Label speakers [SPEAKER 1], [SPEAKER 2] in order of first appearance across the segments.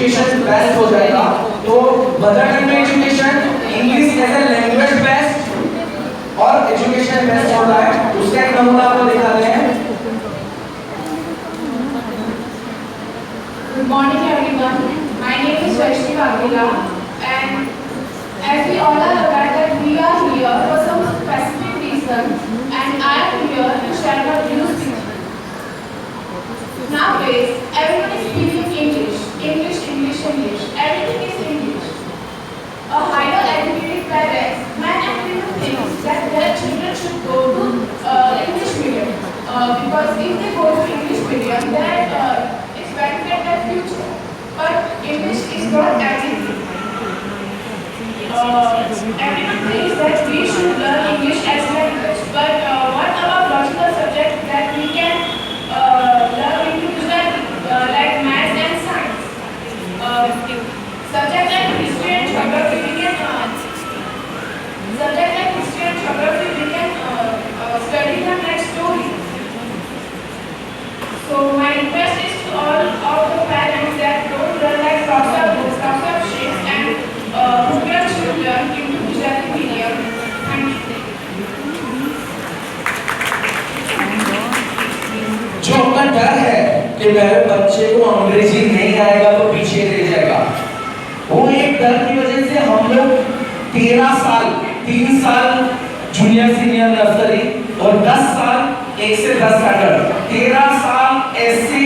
[SPEAKER 1] Education best हो जाएगा। तो मदर टंग में education, English as a language best और एजुकेशन बेस्ट होता है। उसका एक नमूना आपको दिखाते हैं।
[SPEAKER 2] Good morning everyone. My name is Vaishnavi Vaghela, and as we all are aware that we are here for some specific reason, and I am here to share my views with you. Nowadays, everyone is speaking English. Everything is English. A higher educated parents might actually think that their children should go to English medium because if they go to English medium, then it's benefit their future. But English is not everything. Everyone thinks that we should learn English as language, but what about logical subjects that we can learn individually, like maths and science? Subject like history and geography, we can study them like stories. So my request is to all of the parents that don't learn like lots of books, lots of sheets, and put your children into Gujarati medium. Thank you.
[SPEAKER 1] जो अपना डर है कि मेरे बच्चे को अंग्रेजी नहीं आएगा तो पीछे रह जाएगा, वो एक डर की वजह से हम लोग 13 साल 3 साल जूनियर सीनियर नर्सरी और 10 साल 1 से 10 स्टैंडर्ड 13 साल ऐसी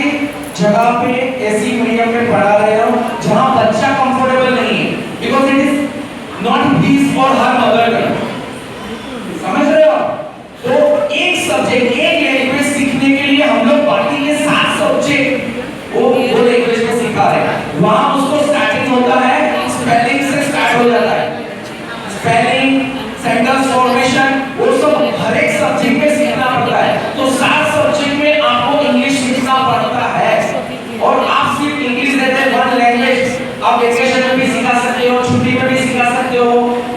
[SPEAKER 1] जगह पे ऐसी मीडियम में पढ़ा रहे हो जहां बच्चा कंफर्टेबल नहीं है, because it is not his और हर मदर टंग। समझ रहे हो? तो एक सब्जेक्ट एक लैंग्वेज सीखने के लिए हम लोग बाकी के 7 सब्जेक्ट वो लैंग्वेज में सिखा रहे हैं। वहां उसको स्टार्टिंग होता है स्पेलिंग से स्टार्ट हो जाता है, स्पेलिंग, सेंटेंस फॉर्मेशन, वो सब हर एक सब्जेक्ट में सीखना पड़ता है। तो 7 सब्जेक्ट में आपको इंग्लिश सीखना पड़ता है और आप सिर्फ इंग्लिश रहते हैं वन लैंग्वेज आप वेकेशन में भी सिखा सकते हो, छुट्टी में भी सिखा सकते हो।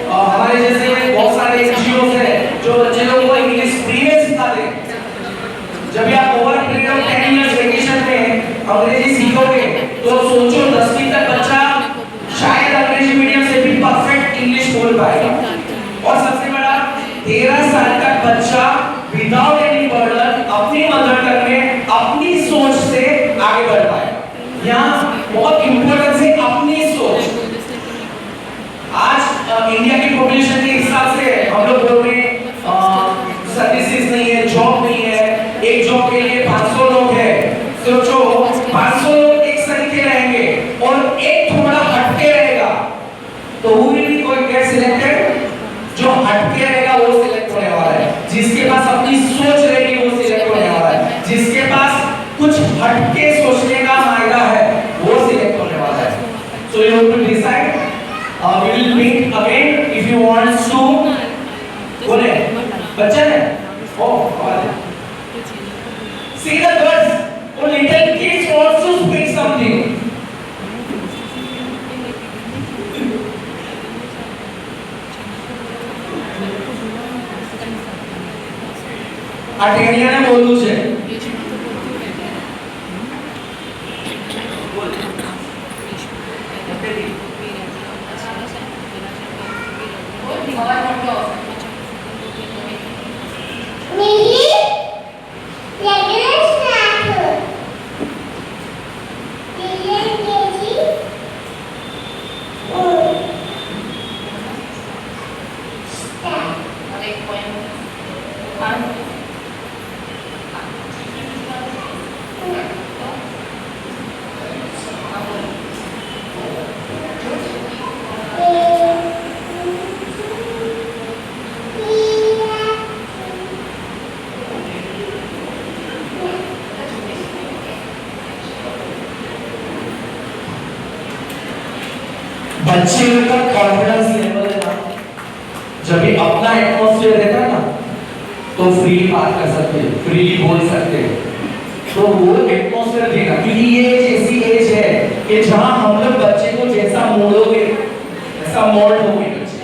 [SPEAKER 1] हमारे जैसे बहुत सारे एनजीओ है जो बच्चे लोगों को इंग्लिश फ्री में सिखाते हैं। जब भी आप over period of 10 years vacation में अंग्रेजी सीखोगे तो सोचो 10वीं तक बच्चा शायद अंग्रेजी मीडियम से भी परफेक्ट इंग्लिश बोल पाएगा। और सबसे बड़ा 13 साल तक बच्चा विदाउट एनी बर्डन अपनी मदर टंग में अपनी सोच से आगे बढ़ पाए। यहाँ बहुत इंपॉर्टेंट है अपनी सोच। आज इंडिया की पॉपुलेशन के हिसाब से हम लोग बोल रहे हैं सर्विसेज नहीं है, जॉब नहीं है, एक जॉब के लिए 500 लोग हैं। सोचो 500 लोग एक संख्या रहेंगे और एक थोड़ा हटके रहेगा तो who will be going get selected? जो हटके रहेगा वो सिलेक्ट होने वाला है, जिसके पास अपनी सोच रहेगी वो सिलेक्ट होने वाला है, जिसके पास कुछ हटके सोचने का मायरा है वो सिलेक्ट होने वाला है। So you have to decide. We will meet again if you want to. बोले बच्चे ने see the girls, वो little kids wants to speak something. अटेनिया ने बोलू છે बच्चे का कॉन्फिडेंस लेवल है ना, जब भी अपना एटमॉस्फेयर रहता है ना तो फ्रीली बात कर सकते हैं, फ्रीली बोल सकते हैं। तो वो एटमॉस्फेयर देना, क्योंकि ये ऐसी एज है कि जहां हम लोग बच्चे को जैसा मोड़ोगे ऐसा मोल्ड होंगे बच्चे।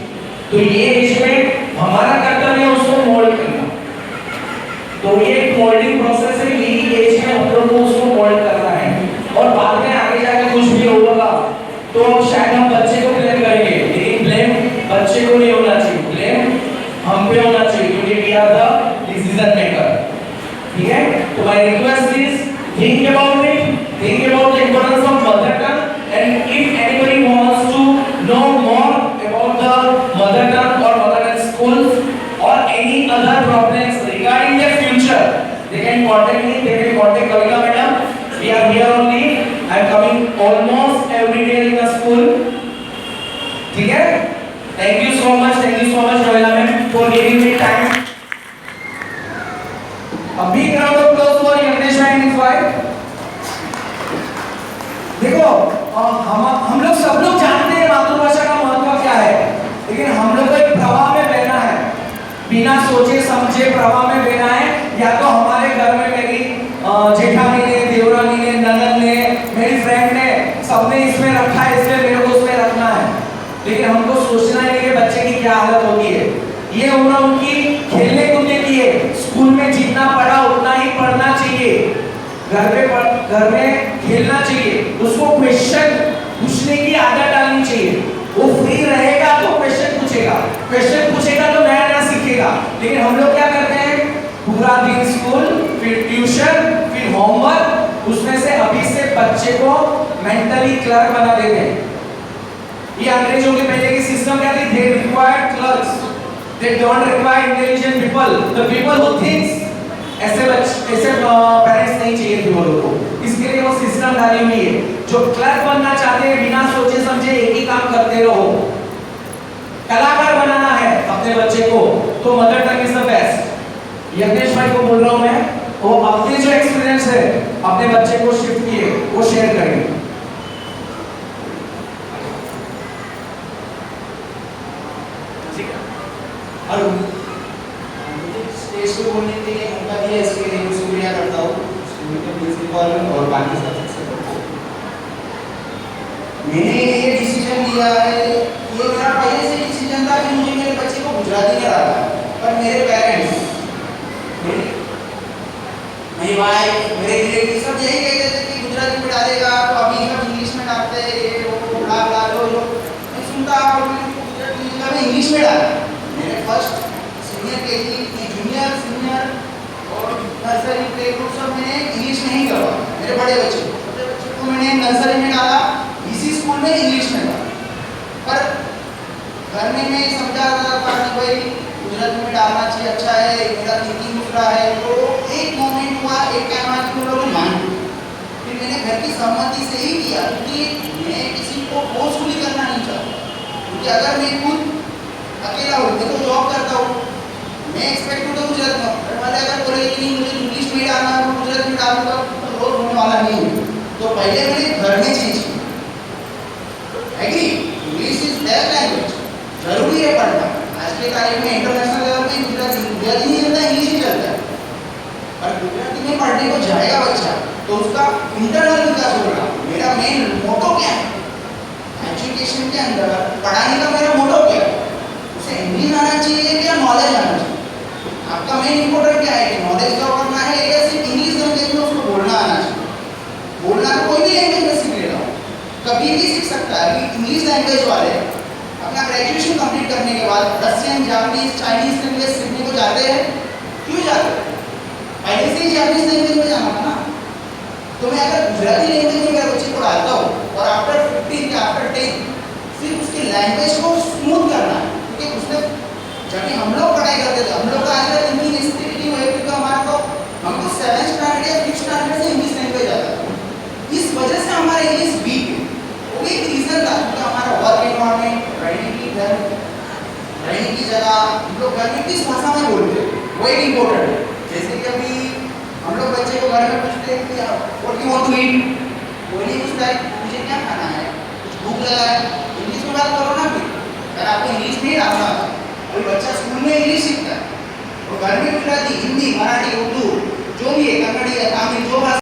[SPEAKER 1] तो ये एज में हमारा कर्तव्य है उसको मोल्ड करना। तो ये एक मोल्डिंग प्रोसेस है, यही एज में हम लोग को उसको मोल्ड करना है। और बाद में आगे जाके कुछ भी होगा तो शायद हम बच्चे को ब्लेम करेंगे, लेकिन ब्लेम बच्चे को नहीं होना चाहिए, ब्लेम हम पे होना चाहिए, क्योंकि we are the decision maker. ठीक है, तो my request is think about it, think about the importance of mother tongue, and if anybody wants to know more about the mother tongue or mother tongue schools or any other problems regarding their future, they can contact me, they can contact Kavita madam. We are here only. I am coming almost every day in the school. ठीक है, thank you so much Kavita ma'am for giving me time. A big round of applause for Yagnesh and his wife. देखो, हम लोग सब लोग जानते हैं मातृभाषा का महत्व क्या है, लेकिन हम लोग को एक प्रवाह में बहना है, बिना सोचे समझे प्रवाह में बहना है। या तो हमारे घर में मेरी जेठानी ने, देवरानी ने, ननद ने, मेरी फ्रेंड ने, सबने इसमें रखा है, इसलिए मेरे को उसमें रखना है। लेकिन हमको सोचना है कि बच्चे की क्या हालत होती है। ये उम्र उनकी खेलने कूदने की है, स्कूल में जितना पढ़ा उतना ही पढ़ना चाहिए, घर में खेलना चाहिए, उसको क्वेश्चन पूछने की आदत डालनी चाहिए। वो फ्री रहेगा तो क्वेश्चन पूछेगा तो नया नया सीखेगा। लेकिन हम लोग क्या करते हैं, पूरा दिन स्कूल, फिर ट्यूशन, फिर होमवर्क, उसमें से अभी से बच्चे को मेंटली क्लर्क बना देते हैं। ये अंग्रेजों के पहले की सिस्टम क्या थी, they required clerks, they don't require intelligent people, the people who thinks। ऐसे पेरेंट्स नहीं चाहिए थे वो लोगों को, इसके लिए वो सिस्टम डाली हुई है। जो क्लर्क बनना चाहते हैं, बिना सोचे समझे एक ही काम करते रहो। कलाकार बनाना है अपने बच्चे को, तो mother tongue is the best. Yagnesh भाई को बोल रहा हूं मैं, वो अपने जो एक्सपीरियंस है अपने बच्चे को शिफ्ट किए, वो शेयर करेंगे।
[SPEAKER 3] हेलो, मुझे स्टेज पे बोलने के लिए मौका दिया, इसके लिए मैं शुक्रिया करता हूँ स्कूल के प्रिंसिपल और बाकी सब शिक्षकों को। मैंने ये डिसीजन लिया है, ये मेरा पहले से डिसीजन था कि मुझे मेरे बच्चे को गुजराती में रखा है, पर मेरे पेरेंट्स, मेरी वाइफ, मेरे रिलेटिव सब यही कहते थे कि गुजराती में डालेगा तो अभी सब इंग्लिश में डालते हैं, ये वो ब्ला ब्ला लो। मैं सुनता गुजराती इंग्लिश में डाला। मैंने first senior KG, junior, senior और नर्सरी, प्ले ग्रुप सब मैंने इंग्लिश में ही करवा। मेरे बड़े बच्चे को मैंने नर्सरी में डाला, इसी स्कूल में इंग्लिश में डाला। पर घर में मैं समझा रहा था कि भाई गुजराती में डालना चाहिए, अच्छा है, मेरा थिंकिंग दूसरा है। तो एक मोमेंट हुआ, एक टाइम आया कि लोग मान गए। फिर मैंने घर की सहमति से ही किया, क्योंकि मैं किसी को फोर्सफुली करना नहीं चाहता। क्योंकि अगर मैं खुद अकेला हूँ, मैं तो जॉब करता हूँ, मैं एक्सपेक्ट करता हूँ गुजरात में, वाले अगर बोले कि नहीं मुझे इंग्लिश में डालना है, गुजरात में डालूंगा, तो रोज होने वाला नहीं है। तो पहले मैंने घर में चेंज किया। Agree, English is best language, जरूरी है पढ़ना। आज के तारीख में इंटरनेशनल लेवल में गुजराती नहीं चलता, इंग्लिश ही चलता है। पर गुजराती में पढ़ने को जाएगा बच्चा तो उसका इंटरनल विकास होगा। मेरा मेन मोटो क्या है एजुकेशन के अंदर, पढ़ाने का मेरा मोटो क्या है, उसे इंग्लिश आना चाहिए क्या नॉलेज आना चाहिए। आपका मेन इंपॉर्टेंट क्या है कि नॉलेज का करना है या सिर्फ इंग्लिश लैंग्वेज में उसको बोलना आना चाहिए। बोलना तो कोई भी लैंग्वेज में सीख लेगा, कभी भी सीख सकता है। कि इंग्लिश लैंग्वेज वाले अपना ग्रेजुएशन कंप्लीट करने के बाद रशियन, जापानीज, चाइनीज लैंग्वेज सीखने को जाते हैं। क्यों जाते हैं? पहले से ही जापानीज लैंग्वेज में जाना था ना। तो मैं अगर गुजराती लैंग्वेज में मेरे बच्चे को डालता हूँ और आफ्टर 15 या आफ्टर 10 सिर्फ उसकी लैंग्वेज को स्मूथ करना है, क्योंकि उसने जब हम लोग पढ़ाई करते थे, हम लोग का आज तक हिंदी इंस्टीट्यूट है, क्योंकि हमारा तो हमको 7th स्टैंडर्ड या 5th स्टैंडर्ड से इंग्लिश लैंग्वेज आता था। इस वजह से हमारा इंग्लिश वीक है। वो एक रीजन था, क्योंकि हमारा वर्क एनवायरनमेंट, रहने की जगह, हम लोग घर में किस भाषा में बोलते हैं वो एक इम्पोर्टेंट है। जैसे कि अभी हम लोग बच्चे को घर में पूछते हैं कि what you want to eat, वो नहीं पूछता है मुझे क्या खाना है, कुछ भूख लगा है, इंग्लिश में बात करो ना। फिर अगर आपको इंग्लिश में ही डालना है, कोई बच्चा स्कूल में इंग्लिश सीखता है, वो घर में गुजराती, हिंदी, मराठी, उर्दू जो भी है, कन्नड़ी है, तमिल, जो भाषा